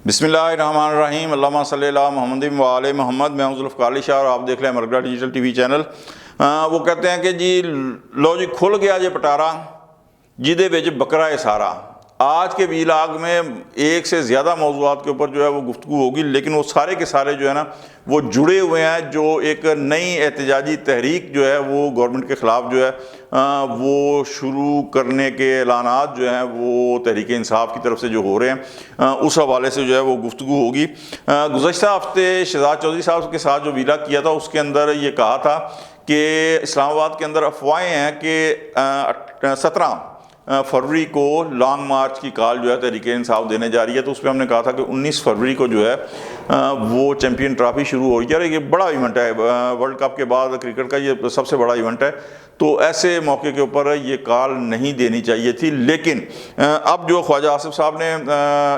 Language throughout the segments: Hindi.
बिस्मिल्लाहिर्रहमानिर्रहीम अल्लाहुम्मा सल्ली अला मुहम्मद व आले मोहम्मद। मैं हूं जुल्फ़िकार अली शाह और आप देख रहे हैं मरकज़ डिजिटल टीवी चैनल। वो कहते हैं कि जी लो जी खुल गया जे पटारा जिदे विच बकरा है सारा। आज के वीलाग में एक से ज़्यादा मौज़ूआत के ऊपर जो है वो गुफ्तगू होगी, लेकिन वो सारे के सारे जो है ना वो जुड़े हुए हैं। जो एक नई एहतजाजी तहरीक जो है वो गवर्नमेंट के ख़िलाफ़ जो है वो शुरू करने के ऐलानात जो हैं वो तहरीक इंसाफ की तरफ से जो हो रहे हैं उस हवाले से जो है वो गुफ्तगू होगी। गुज़श्ता हफ्ते शहजाद चौधरी साहब के साथ जो वीला किया था उसके अंदर ये कहा था कि इस्लामाबाद के अंदर अफवाहें हैं कि 17 फरवरी को लॉन्ग मार्च की कॉल जो है तहरीक इंसाफ देने जा रही है। तो उस पर हमने कहा था कि 19 फरवरी को जो है वो चैम्पियन ट्रॉफी शुरू हो रही है। ये बड़ा इवेंट है, वर्ल्ड कप के बाद क्रिकेट का ये सबसे बड़ा इवेंट है। तो ऐसे मौके के ऊपर ये कॉल नहीं देनी चाहिए थी। लेकिन अब जो ख्वाजा आसिफ साहब ने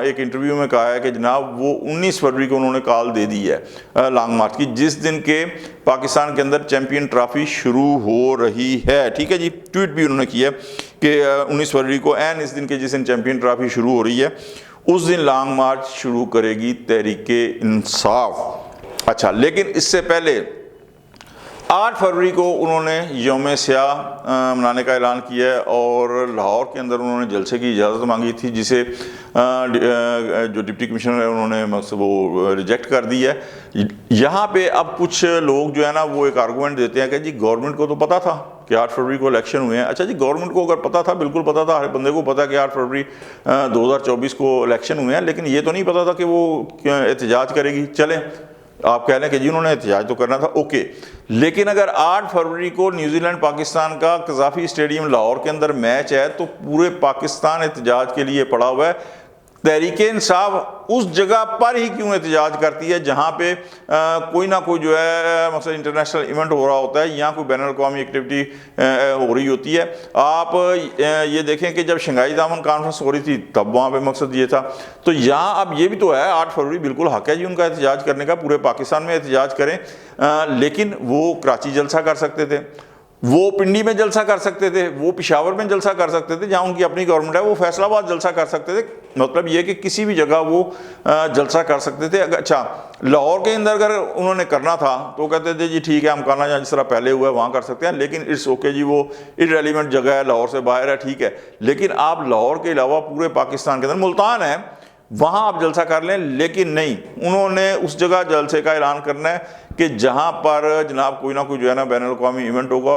एक इंटरव्यू में कहा है कि जनाब वो 19 फरवरी को उन्होंने कॉल दे दी है लॉन्ग मार्च की, जिस दिन के पाकिस्तान के अंदर चैम्पियन ट्रॉफी शुरू हो रही है। ठीक है जी, ट्वीट भी उन्होंने किया कि 19 फरवरी को एन इस दिन के जिस दिन चैम्पियन ट्रॉफी शुरू हो रही है उस दिन लॉन्ग मार्च शुरू करेगी तहरीक इंसाफ। अच्छा, लेकिन इससे पहले 8 फरवरी को उन्होंने यौम स्याह मनाने का ऐलान किया है और लाहौर के अंदर उन्होंने जलसे की इजाज़त मांगी थी, जिसे जो डिप्टी कमिश्नर है उन्होंने वो रिजेक्ट कर दी है। यहाँ पे अब कुछ लोग जो है ना वो एक आर्गूमेंट देते हैं कि जी गवर्नमेंट को तो पता था कि 8 फरवरी को इलेक्शन हुए हैं। अच्छा जी, गवर्नमेंट को अगर पता था, बिल्कुल पता था, हर बंदे को पता है कि 8 फरवरी 2024 को इलेक्शन हुए हैं, लेकिन ये तो नहीं पता था कि वो एहतजाज करेगी। चलें, आप कह लें कि जी उन्होंने एहतजाज तो करना था, ओके। लेकिन अगर 8 फरवरी को न्यूजीलैंड पाकिस्तान का कज़ाफ़ी स्टेडियम लाहौर के अंदर मैच है तो पूरे पाकिस्तान एहतजाज के लिए पड़ा हुआ है। तहरीक इंसाफ उस जगह पर ही क्यों एहतजाज करती है जहाँ पे कोई ना कोई जो है मतलब इंटरनेशनल इवेंट हो रहा होता है, यहाँ कोई बैनुल अक़वामी एक्टिविटी हो रही होती है। आप ये देखें कि जब शंघाई दामन कॉन्फ्रेंस हो रही थी तब वहाँ पे मकसद ये था। तो यहाँ अब ये भी तो है, 8 फरवरी बिल्कुल हक है जी उनका एहतजाज करने का, पूरे पाकिस्तान में एहतजाज करें। लेकिन वो कराची जलसा कर सकते थे, वो पिंडी में जलसा कर सकते थे, वो पेशावर में जलसा कर सकते थे जहाँ उनकी अपनी गवर्नमेंट है, वो फैसलाबाद जलसा कर सकते थे। मतलब ये कि किसी भी जगह वो जलसा कर सकते थे। अच्छा, लाहौर के अंदर अगर उन्होंने करना था तो कहते थे जी ठीक है हम करना जहाँ जिस तरह पहले हुआ है वहाँ कर सकते हैं, लेकिन इट्स ओके जी, वो इररेलेवेंट जगह है, लाहौर से बाहर है, ठीक है। लेकिन आप लाहौर के अलावा पूरे पाकिस्तान के अंदर मुल्तान है वहाँ आप जलसा कर लें, लेकिन नहीं, उन्होंने उस जगह जलसे का ऐलान करना है कि जहाँ पर जनाब कोई ना कोई जो है ना बैनुल अक़वामी इवेंट होगा।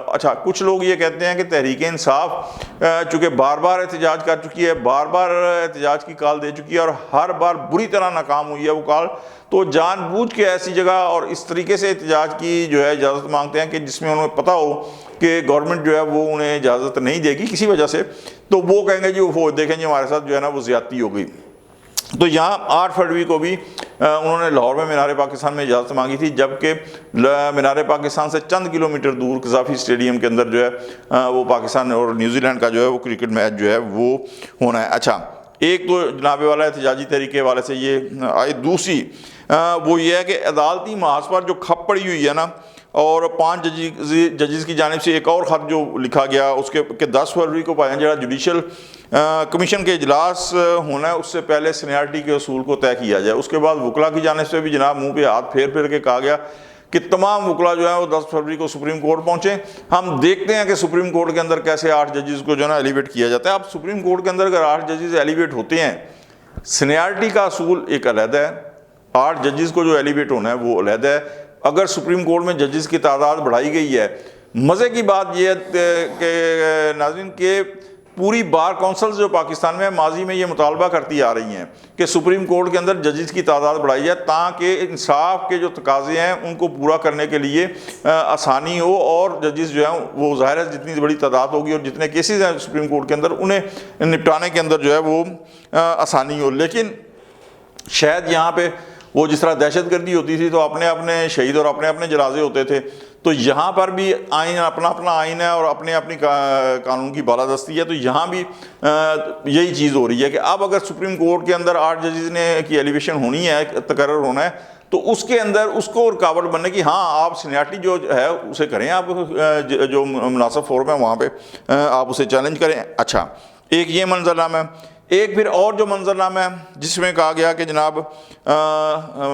अच्छा, कुछ लोग ये कहते हैं कि तहरीक इंसाफ चूँकि बार बार एहतजाज कर चुकी है, बार बार एहतजाज की कॉल दे चुकी है और हर बार बुरी तरह नाकाम हुई है वो कॉल, तो जानबूझ के ऐसी जगह और इस तरीके से एहतजाज की जो है इजाज़त मांगते हैं कि जिसमें उन्हें पता हो कि गवर्नमेंट जो है वो उन्हें इजाज़त नहीं देगी किसी वजह से, तो वो कहेंगे जी वो देखें जी हमारे साथ जो है ना वो ज़्यादती हो गई। तो यहाँ 8 फरवरी को भी उन्होंने लाहौर में मीनार पाकिस्तान में इजाज़त मांगी थी, जबकि मीनार पाकिस्तान से चंद किलोमीटर दूर कज़ाफ़ी स्टेडियम के अंदर जो है वो पाकिस्तान और न्यूजीलैंड का जो है वो क्रिकेट मैच जो है वो होना है। अच्छा, एक तो जनाबे वाला एहतजाजी तरीके वाले से ये आई, दूसरी वो ये है कि अदालती महाज पर जो खप पड़ी हुई है ना, और 5 जजेस की जानिब से एक और ख़त जो लिखा गया उसके कि 10 फरवरी को पाया जरा जुडिशल कमीशन के इजलास होना है उससे पहले सीनियरिटी के असूल को तय किया जाए। उसके बाद वकला की जानिब से भी जनाब मुंह पे हाथ फेर फेर के कहा गया कि तमाम वकला जो है वो 10 फरवरी को सुप्रीम कोर्ट पहुँचे। हम देखते हैं कि सुप्रीम कोर्ट के अंदर कैसे 8 जजेस को जो है ना एलिवेट किया जाता है। अब सुप्रीम कोर्ट के अंदर अगर 8 जजेस एलिवेट होते हैं, सीनियरिटी का असूल एक अलग है, 8 जजेस को जो एलिवेट होना है वो अलग है। अगर सुप्रीम कोर्ट में जजेस की तादाद बढ़ाई गई है, मज़े की बात यह है कि नाज़रीन के पूरी बार काउंसिल जो पाकिस्तान में माजी में ये मुतालबा करती आ रही हैं कि सुप्रीम कोर्ट के अंदर जजेस की तादाद बढ़ाई जाए ताकि इंसाफ के जो तकाजे हैं उनको पूरा करने के लिए आसानी हो और जजेस जो हैं वो ज़ाहिर है जितनी बड़ी तादाद होगी और जितने केसेस हैं सुप्रीम कोर्ट के अंदर उन्हें निपटाने के अंदर जो है वो आसानी हो। लेकिन शायद यहाँ पे वो जिस तरह दहशतगर्दी होती थी तो अपने अपने शहीद और अपने अपने जनाजे होते थे, तो यहाँ पर भी आइन अपना अपना आइन है और अपने अपनी कानून की बालादस्ती है। तो यहाँ भी यही चीज़ हो रही है कि अब अगर सुप्रीम कोर्ट के अंदर 8 जजेस ने की एलिवेशन होनी है, तकर्रर होना है, तो उसके अंदर उसको रुकावट बनने की, हाँ आप सीनियरिटी जो है उसे करें, आप जो मुनासिब फोरम है वहाँ पर आप उसे चैलेंज करें। अच्छा, एक ये मंजरनामा है। एक फिर और जो मंजरनामा है जिसमें कहा गया कि जनाब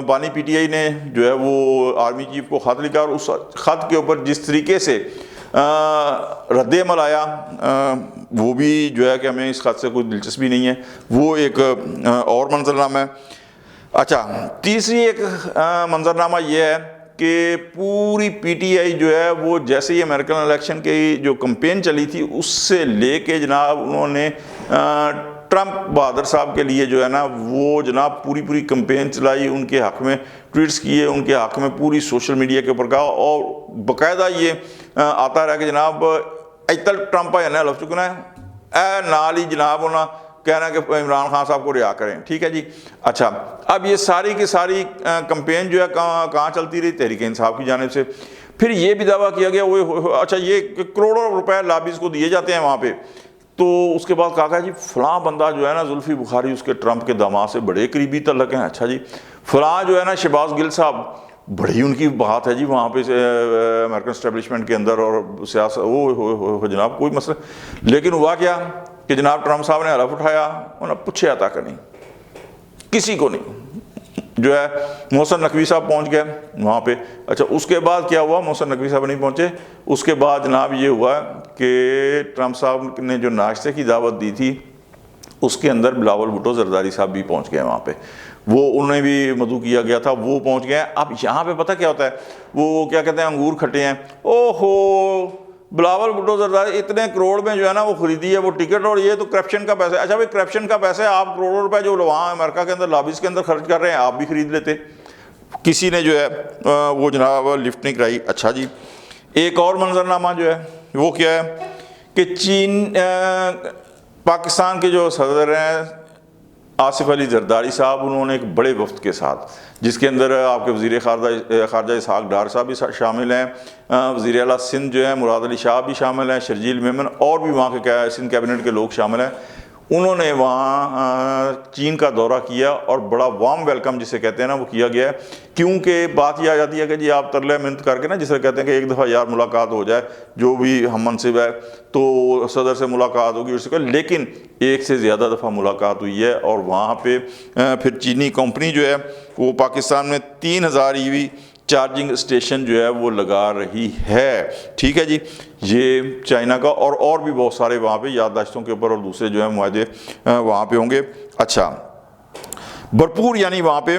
बानी पीटीआई ने जो है वो आर्मी चीफ को ख़त लिखा और उस ख़त के ऊपर जिस तरीके से रद्द-ए-अमल आया वो भी जो है कि हमें इस ख़त से कोई दिलचस्पी नहीं है, वो एक और मंजरनामा है। अच्छा, तीसरी एक मंजरनामा ये है कि पूरी पीटीआई जो है वो जैसे ही अमेरिकन इलेक्शन की जो कैंपेन चली थी उससे लेके जनाब उन्होंने ट्रंप बहादुर साहब के लिए जो है ना वो जनाब पूरी कैंपेन चलाई, उनके हक़ में ट्वीट्स किए, उनके हक़ में पूरी सोशल मीडिया के ऊपर कहा और बाकायदा ये आता रहा कि जनाब अजतल ट्रंप है लफ चुकना है नाल ही जनाब उन्होंने कहना कि इमरान खान साहब को रिहा करें। ठीक है जी। अच्छा, अब ये सारी की सारी कैंपेन जो है कहाँ चलती रही, तहरीक इंसाफ की जानिब से। फिर ये भी दावा किया गया वो अच्छा ये करोड़ों रुपए लाबिज को दिए जाते हैं वहाँ पे। तो उसके बाद कहा जी फ़लाँ बंदा जो है ना जुल्फ़ी बुखारी उसके ट्रंप के दामाद से बड़े करीबी तल्लक हैं। अच्छा जी, फ़लाँ जो है ना शहबाज गिल साहब बड़ी उनकी बात है जी वहाँ पे अमेरिकन एस्टेब्लिशमेंट के अंदर और सियासत वो जनाब कोई मसला। लेकिन हुआ क्या कि जनाब ट्रंप साहब ने हलफ उठाया, उन्होंने पूछा तक नहीं, किसी को नहीं, जो है मोहसिन नकवी साहब पहुंच गए वहाँ पे। अच्छा, उसके बाद क्या हुआ, मोहसिन नकवी साहब नहीं पहुँचे, उसके बाद जनाब ये हुआ कि ट्रंप साहब ने जो नाश्ते की दावत दी थी उसके अंदर बिलावल भुट्टो जरदारी साहब भी पहुँच गए वहाँ पे, वो उन्हें भी मदऊ किया गया था, वो पहुँच गए। अब यहाँ पे पता क्या होता है, वो क्या कहते हैं अंगूर खट्टे हैं, ओहो बिलावल भुट्टो जरदारी इतने करोड़ में जो है ना वो खरीदी है वो टिकट, और ये तो करप्शन का पैसा है। अच्छा भाई, करप्शन का पैसा है, आप करोड़ों रुपए जो वहाँ अमेरिका के अंदर लॉबीज के अंदर खर्च कर रहे हैं आप भी खरीद लेते, किसी ने जो है वो जनाब लिफ्ट नहीं कराई। अच्छा जी, एक और मंजरनामा जो है वो क्या है कि चीन पाकिस्तान के जो सदर हैं आसिफ अली जरदारी साहब, उन्होंने एक बड़े वफ्द के साथ जिसके अंदर आपके वज़ीर ख़ारजा इसहाक़ डार साहब भी शामिल हैं, वज़ीर आला सिंध जो है मुराद अली शाह भी शामिल हैं, शर्जील मेमन और भी वहाँ के सिंध कैबिनेट के लोग शामिल हैं। उन्होंने वहाँ चीन का दौरा किया और बड़ा वार्म वेलकम जिसे कहते हैं ना वो किया गया है, क्योंकि बात यह आ जाती है कि जी आप तरले मिन्नत करके ना जिसे कहते हैं कि एक दफ़ा यार मुलाकात हो जाए, जो भी हम मनसिब है तो सदर से मुलाकात होगी उससे, लेकिन एक से ज़्यादा दफ़ा मुलाकात हुई है और वहाँ पे फिर चीनी कंपनी जो है वो पाकिस्तान में 3000 EV चार्जिंग स्टेशन जो है वो लगा रही है। ठीक है जी, ये चाइना का और भी बहुत सारे वहाँ पे याददाश्तों के ऊपर और दूसरे जो है मुआहदे वहाँ पे होंगे। अच्छा, भरपूर यानी वहाँ पे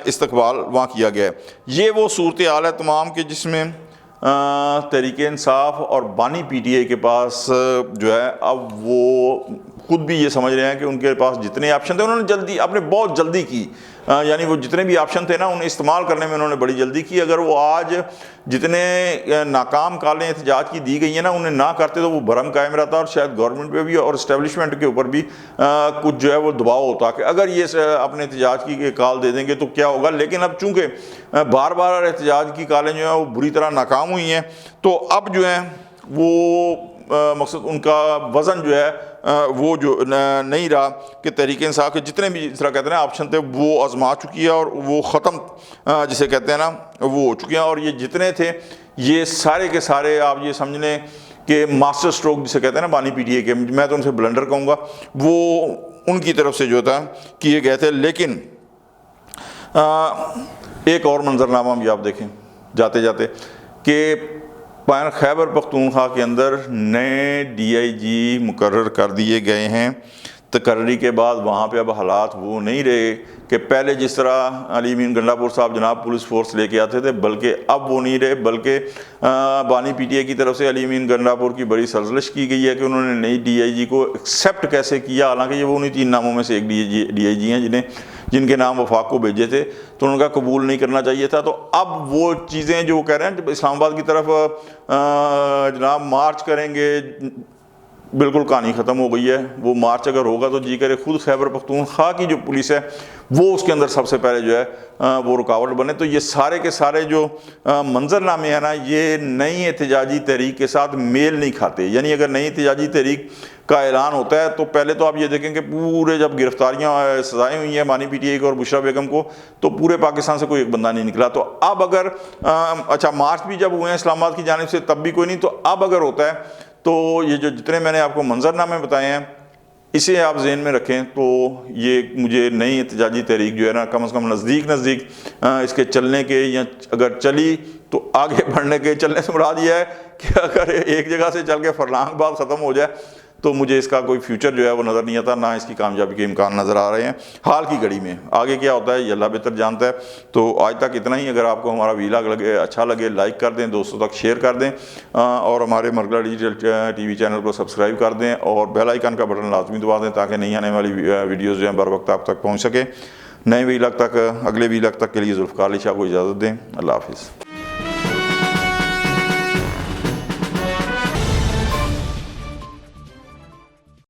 इस्तकबाल वहाँ किया गया है। ये वो सूरत हाल है तमाम के जिसमें तहरीक इंसाफ और बानी पीटीआई के पास जो है अब वो खुद भी ये समझ रहे हैं कि उनके पास जितने ऑप्शन थे उन्होंने आपने बहुत जल्दी की, यानी वो जितने भी ऑप्शन थे ना उन्हें इस्तेमाल करने में उन्होंने बड़ी जल्दी की। अगर वो आज जितने नाकाम कालें एहतजाज की दी गई हैं ना उन्हें ना करते तो वो भरम कायम रहता और शायद गवर्नमेंट पे भी और इस्टेब्लिशमेंट के ऊपर भी कुछ जो है वो दबाव होता कि अगर ये अपने एहतजाज की काल दे देंगे तो क्या होगा। लेकिन अब चूँकि बार बार एहतजाज की कालें जो हैं वो बुरी तरह नाकाम हुई हैं तो अब जो है वो मकसद उनका वज़न जो है वो जो नहीं रहा कि तहरीक इंसाफ के जितने भी इस तरह कहते हैं ना ऑप्शन थे वो आजमा चुकी है और वो ख़त्म जिसे कहते हैं ना वो हो चुके हैं। और ये जितने थे ये सारे के सारे आप ये समझ लें कि मास्टर स्ट्रोक जिसे कहते हैं ना बानी पीटीआई के, मैं तो उनसे ब्लंडर कहूँगा, वो उनकी तरफ से जो था किए गए थे। लेकिन एक और मंजरनामा भी आप देखें जाते जाते कि खैबर पख्तूनख्वा के अंदर नए DIG मुकर्रर कर दिए गए हैं। तकर्री के बाद वहाँ पे अब हालात वो नहीं रहे कि पहले जिस तरह अली अमीन गंडापुर साहब जनाब पुलिस फोर्स लेके आते थे, बल्कि अब वो नहीं रहे, बल्कि बानी पीटीआई की तरफ से अली अमीन गंडापुर की बड़ी सरजलिश की गई है कि उन्होंने नई DIG को एक्सेप्ट कैसे किया, हालांकि ये वो उन्हीं 3 नामों में से एक DIG हैं जिनके नाम वफाक को भेजे थे तो उनका कबूल नहीं करना चाहिए था। तो अब वो चीज़ें जो कह रहे हैं इस्लामाबाद की तरफ जनाब मार्च करेंगे, बिल्कुल कहानी ख़त्म हो गई है। वो मार्च अगर होगा तो जी करे खुद खैबर पख्तूनख्वा की जो पुलिस है वो उसके अंदर सबसे पहले जो है वो रुकावट बने। तो ये सारे के सारे जो मंजरनामे हैं ना ये नई एहतजाजी तहरीक के साथ मेल नहीं खाते। यानी अगर नई एहतजाजी तहरीक का ऐलान होता है तो पहले तो आप ये देखें कि पूरे जब गिरफ्तारियाँ सजाएँ हुई हैं बानी पीटीआई को और बुशरा बेगम को तो पूरे पाकिस्तान से कोई एक बंदा नहीं निकला। तो अब अगर अच्छा मार्च भी जब हुए हैं इस्लामाबाद की जानिब से तब भी कोई नहीं, तो अब अगर होता है तो ये जो जितने मैंने आपको मंजरनामे बताए हैं इसे आप जहन में रखें तो ये मुझे नई एहतजाजी तहरीक जो है ना, कम से कम नज़दीक इसके चलने के, या अगर चली तो आगे बढ़ने के, चलने से मुराद ये है कि अगर एक जगह से चल के फरलांग बाद ख़त्म हो जाए तो मुझे इसका कोई फ्यूचर जो है वो नज़र नहीं आता, ना इसकी कामयाबी के इम्कान नज़र आ रहे हैं हाल की घड़ी में। आगे क्या होता है ये अल्लाह बेहतर जानता है। तो आज तक इतना ही। अगर आपको हमारा वीलॉग लगे, अच्छा लगे, लाइक कर दें, दोस्तों तक शेयर कर दें, और हमारे मरगला डिजिटल टीवी चैनल को सब्सक्राइब कर दें और बेल आइकन का बटन लाजमी दबा दें ताकि नई आने वाली वीडियोज़ जो हैं बर वक्त आप तक पहुँच सके। नए वीलॉग तक, अगले वीलॉग तक के लिए जुल्फ़कार अली शाह को इजाज़त दें। अल्लाह हाफ़िज़।